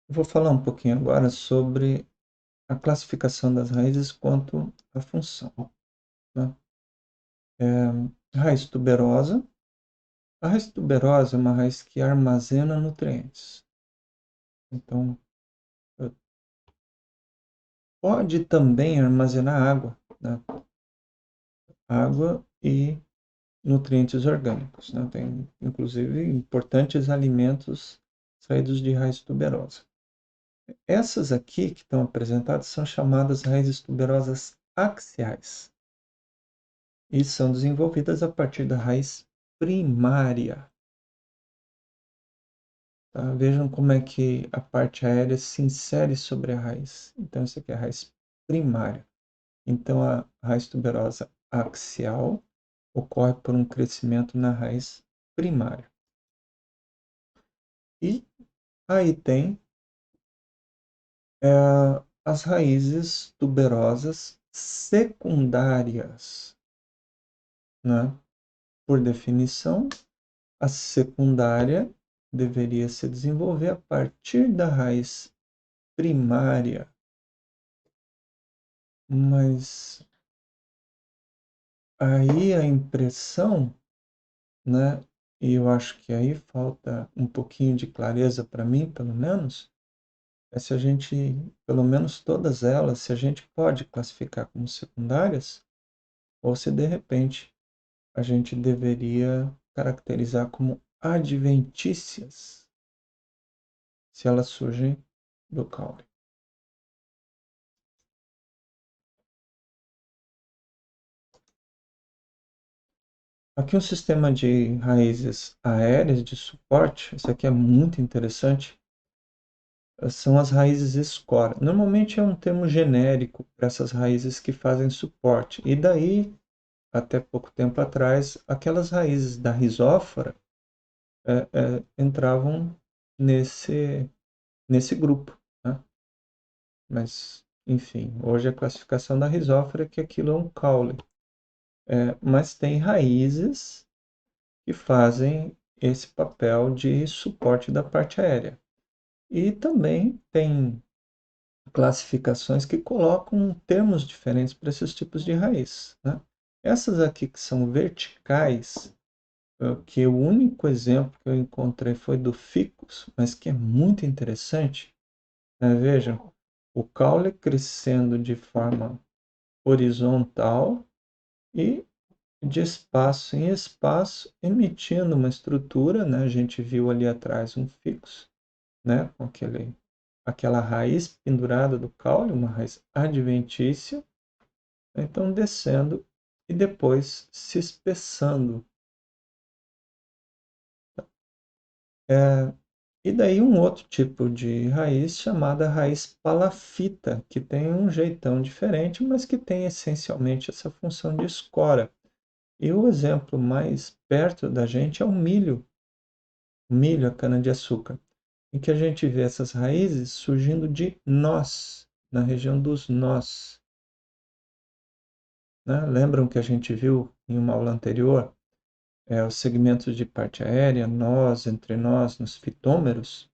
Eu vou falar um pouquinho agora sobre a classificação das raízes quanto à função, né? Raiz tuberosa. A raiz tuberosa é uma raiz que armazena nutrientes. Então, pode também armazenar água, né? Água e nutrientes orgânicos, né? Tem, inclusive, importantes alimentos saídos de raiz tuberosa. Essas aqui que estão apresentadas são chamadas raízes tuberosas axiais e são desenvolvidas a partir da raiz primária. Tá? Vejam como é que a parte aérea se insere sobre a raiz. Então, isso aqui é a raiz primária. Então, a raiz tuberosa axial ocorre por um crescimento na raiz primária. E aí tem as raízes tuberosas secundárias, né? Por definição, a secundária deveria se desenvolver a partir da raiz primária, mas aí a impressão, né? E eu acho que aí falta um pouquinho de clareza para mim, pelo menos, é se a gente, pelo menos todas elas, se a gente pode classificar como secundárias, ou se de repente a gente deveria caracterizar como adventícias, se elas surgem do caule. Aqui um sistema de raízes aéreas de suporte, isso aqui é muito interessante, são as raízes escora. Normalmente é um termo genérico para essas raízes que fazem suporte. E daí, até pouco tempo atrás, aquelas raízes da rizófora entravam nesse grupo, né? Mas, enfim, hoje a classificação da rizófora é que aquilo é um caule. Mas tem raízes que fazem esse papel de suporte da parte aérea. E também tem classificações que colocam termos diferentes para esses tipos de raiz, né? Essas aqui que são verticais, que o único exemplo que eu encontrei foi do ficus, mas que é muito interessante, né? Vejam, o caule crescendo de forma horizontal e de espaço em espaço, emitindo uma estrutura, né? A gente viu ali atrás um ficus, né? Com aquela raiz pendurada do caule, uma raiz adventícia, então descendo e depois se espessando. E daí um outro tipo de raiz chamada raiz palafita, que tem um jeitão diferente, mas que tem essencialmente essa função de escora. E o exemplo mais perto da gente é o milho, a cana-de-açúcar, em que a gente vê essas raízes surgindo de nós, na região dos nós, né? Lembram que a gente viu em uma aula anterior, os segmentos de parte aérea, nós, entre nós, nos fitômeros?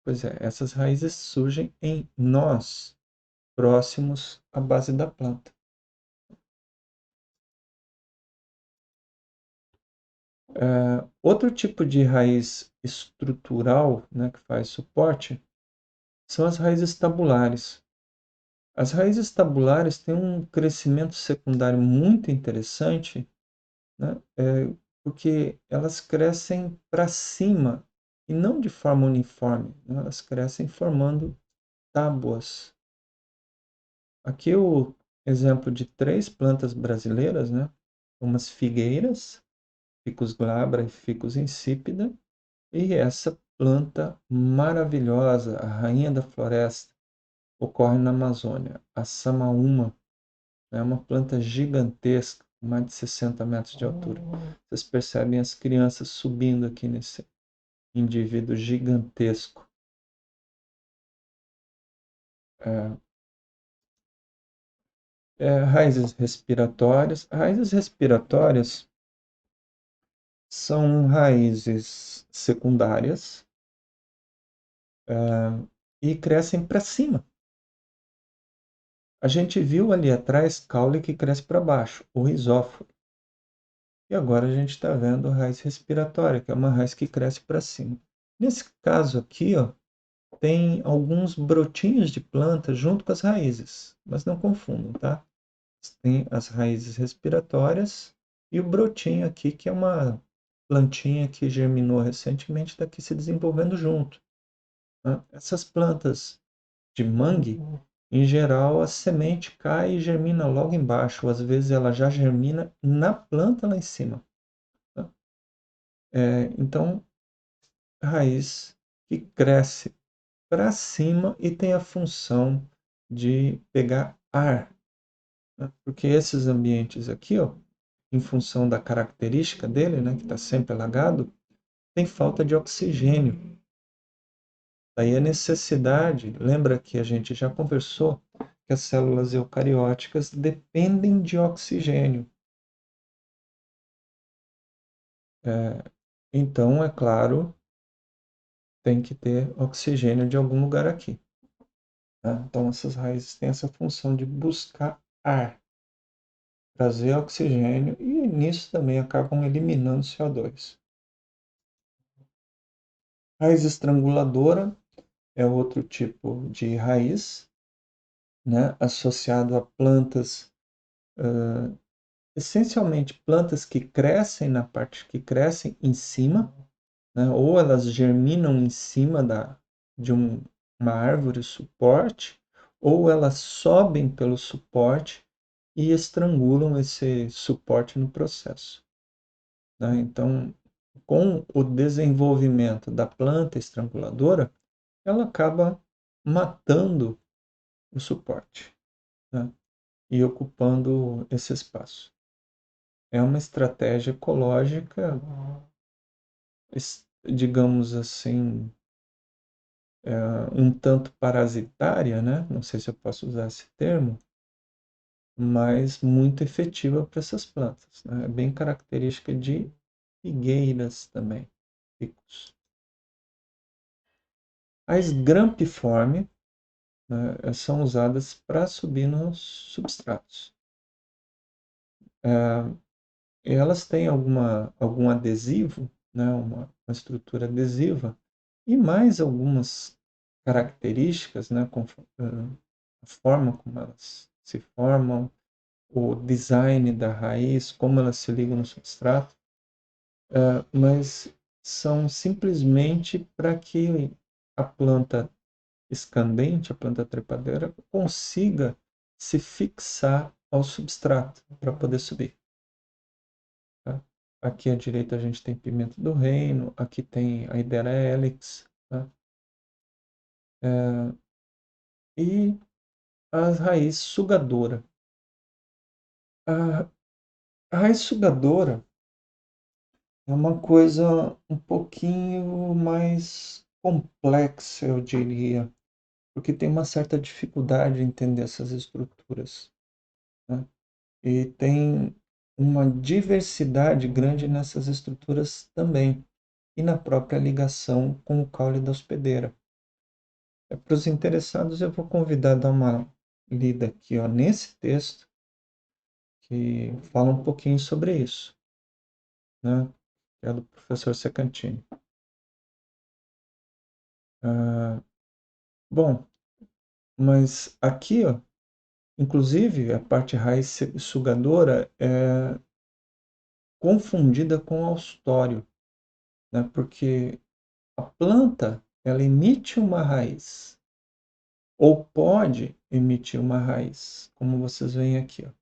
Pois é, essas raízes surgem em nós, próximos à base da planta. Outro tipo de raiz estrutural, né, que faz suporte são as raízes tabulares. As raízes tabulares têm um crescimento secundário muito interessante, né, porque elas crescem para cima e não de forma uniforme, né, elas crescem formando tábuas. Aqui o exemplo de três plantas brasileiras, né, umas figueiras, Ficus glabra e Ficus insípida, e essa planta maravilhosa, a rainha da floresta, ocorre na Amazônia, a Samaúma. É uma planta gigantesca, com mais de 60 metros de altura. Vocês percebem as crianças subindo aqui nesse indivíduo gigantesco. É, raízes respiratórias. Raízes respiratórias são raízes secundárias, e crescem para cima. A gente viu ali atrás caule que cresce para baixo, o rizóforo. E agora a gente está vendo a raiz respiratória, que é uma raiz que cresce para cima. Nesse caso aqui, ó, tem alguns brotinhos de planta junto com as raízes, mas não confundam, tá? Tem as raízes respiratórias e o brotinho aqui, que é uma plantinha que germinou recentemente, está aqui se desenvolvendo junto, né? Essas plantas de mangue, em geral, a semente cai e germina logo embaixo, ou às vezes ela já germina na planta lá em cima, tá? Então, raiz que cresce para cima e tem a função de pegar ar, né? Porque esses ambientes aqui, ó, em função da característica dele, né, que está sempre alagado, tem falta de oxigênio. Daí a necessidade, lembra que a gente já conversou que as células eucarióticas dependem de oxigênio. Então, é claro, tem que ter oxigênio de algum lugar aqui, tá? Então, essas raízes têm essa função de buscar ar, trazer oxigênio e nisso também acabam eliminando CO2. Raiz estranguladora é outro tipo de raiz, né, associado a plantas, essencialmente plantas que crescem na parte que crescem em cima, né, ou elas germinam em cima de uma árvore suporte, ou elas sobem pelo suporte e estrangulam esse suporte no processo, né? Então, com o desenvolvimento da planta estranguladora, ela acaba matando o suporte, né, e ocupando esse espaço. É uma estratégia ecológica, digamos assim, um tanto parasitária, né? Não sei se eu posso usar esse termo, mas muito efetiva para essas plantas, né? É bem característica de figueiras também, ficus. As grampiforme, né, são usadas para subir nos substratos. Elas têm algum adesivo, né, uma estrutura adesiva, e mais algumas características, né, a forma como elas se formam, o design da raiz, como elas se ligam no substrato, mas são simplesmente para que a planta escandente, a planta trepadeira, consiga se fixar ao substrato para poder subir, tá? Aqui à direita a gente tem pimenta do reino, aqui tem a Hydera helix, tá? E a raiz sugadora. A, a raiz sugadora é uma coisa um pouquinho mais complexa, eu diria, porque tem uma certa dificuldade em entender essas estruturas, né? E tem uma diversidade grande nessas estruturas também, e na própria ligação com o caule da hospedeira. Para os interessados, eu vou convidar a dar uma lida aqui, ó, nesse texto, que fala um pouquinho sobre isso, né? Que é do professor Secantini. Ah, bom, mas aqui, ó, inclusive, a parte raiz sugadora é confundida com austório, né? Porque a planta, ela emite uma raiz, ou pode emitir uma raiz, como vocês veem aqui, ó,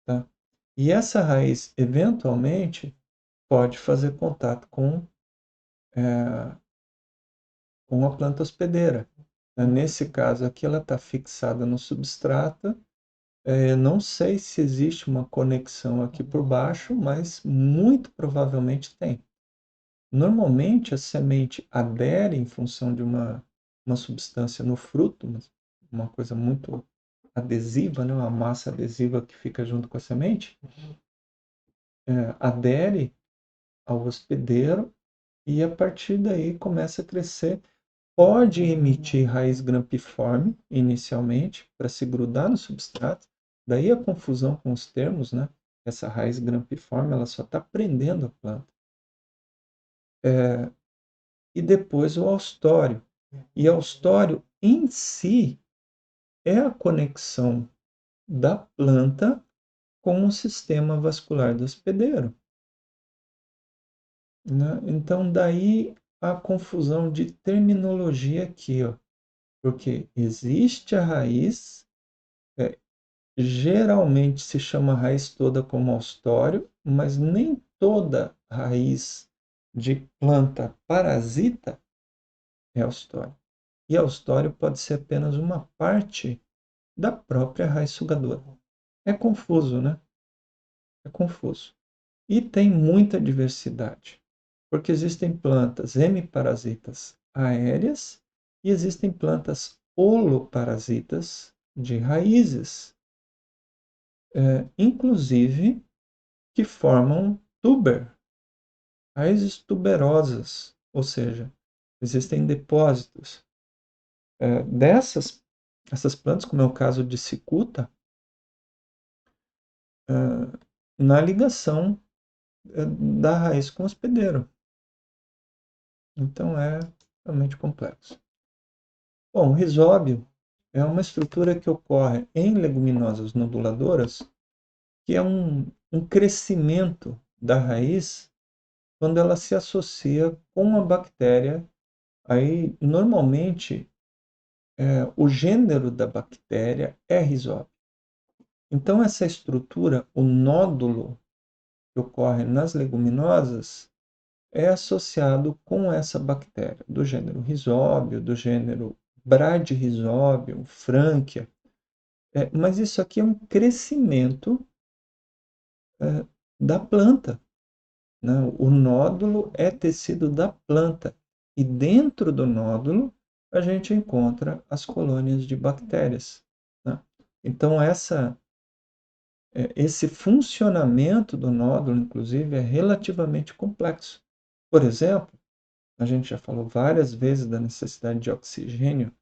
tá? E essa raiz, eventualmente, pode fazer contato é, com a planta hospedeira. Nesse caso aqui, ela está fixada no substrato. Não sei se existe uma conexão aqui por baixo, mas muito provavelmente tem. Normalmente a semente adere em função de uma substância no fruto, uma coisa muito adesiva, né? Uma massa adesiva que fica junto com a semente, adere ao hospedeiro e a partir daí começa a crescer. pode emitir raiz grampiforme inicialmente para se grudar no substrato. Daí a confusão com os termos, né? Essa raiz grampiforme ela só está prendendo a planta. E depois o austório. E austório em si é a conexão da planta com o sistema vascular do hospedeiro. Né? Então, daí a confusão de terminologia aqui, ó, porque existe a raiz, geralmente se chama a raiz toda como austório, mas nem toda raiz de planta parasita é austório. E austório pode ser apenas uma parte da própria raiz sugadora. É confuso, né? É confuso. E tem muita diversidade, porque existem plantas hemiparasitas aéreas e existem plantas holoparasitas de raízes, inclusive que formam tuber, raízes tuberosas, ou seja, existem depósitos dessas essas plantas, como é o caso de cicuta, na ligação da raiz com o hospedeiro. Então é realmente complexo. Bom, o risóbio é uma estrutura que ocorre em leguminosas noduladoras, que é um crescimento da raiz quando ela se associa com a bactéria. Aí, normalmente, o gênero da bactéria é risóbio. Então, essa estrutura, o nódulo que ocorre nas leguminosas, é associado com essa bactéria, do gênero risóbio, do gênero Bradyrhizobium, Frankia. Mas isso aqui é um crescimento da planta. Né? O nódulo é tecido da planta. E dentro do nódulo, a gente encontra as colônias de bactérias. Né? Então, esse funcionamento do nódulo, inclusive, é relativamente complexo. Por exemplo, a gente já falou várias vezes da necessidade de oxigênio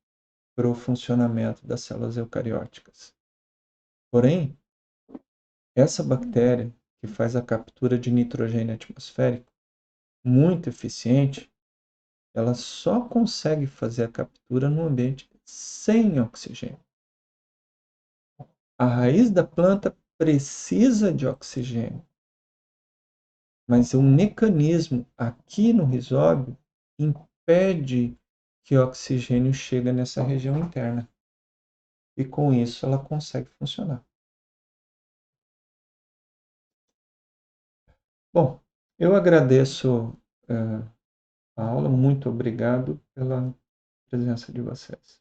para o funcionamento das células eucarióticas. Porém, essa bactéria que faz a captura de nitrogênio atmosférico, muito eficiente, ela só consegue fazer a captura no ambiente sem oxigênio. A raiz da planta precisa de oxigênio, mas o mecanismo aqui no risóbio impede que o oxigênio chegue nessa região interna. E com isso ela consegue funcionar. Bom, eu agradeço a aula, muito obrigado pela presença de vocês.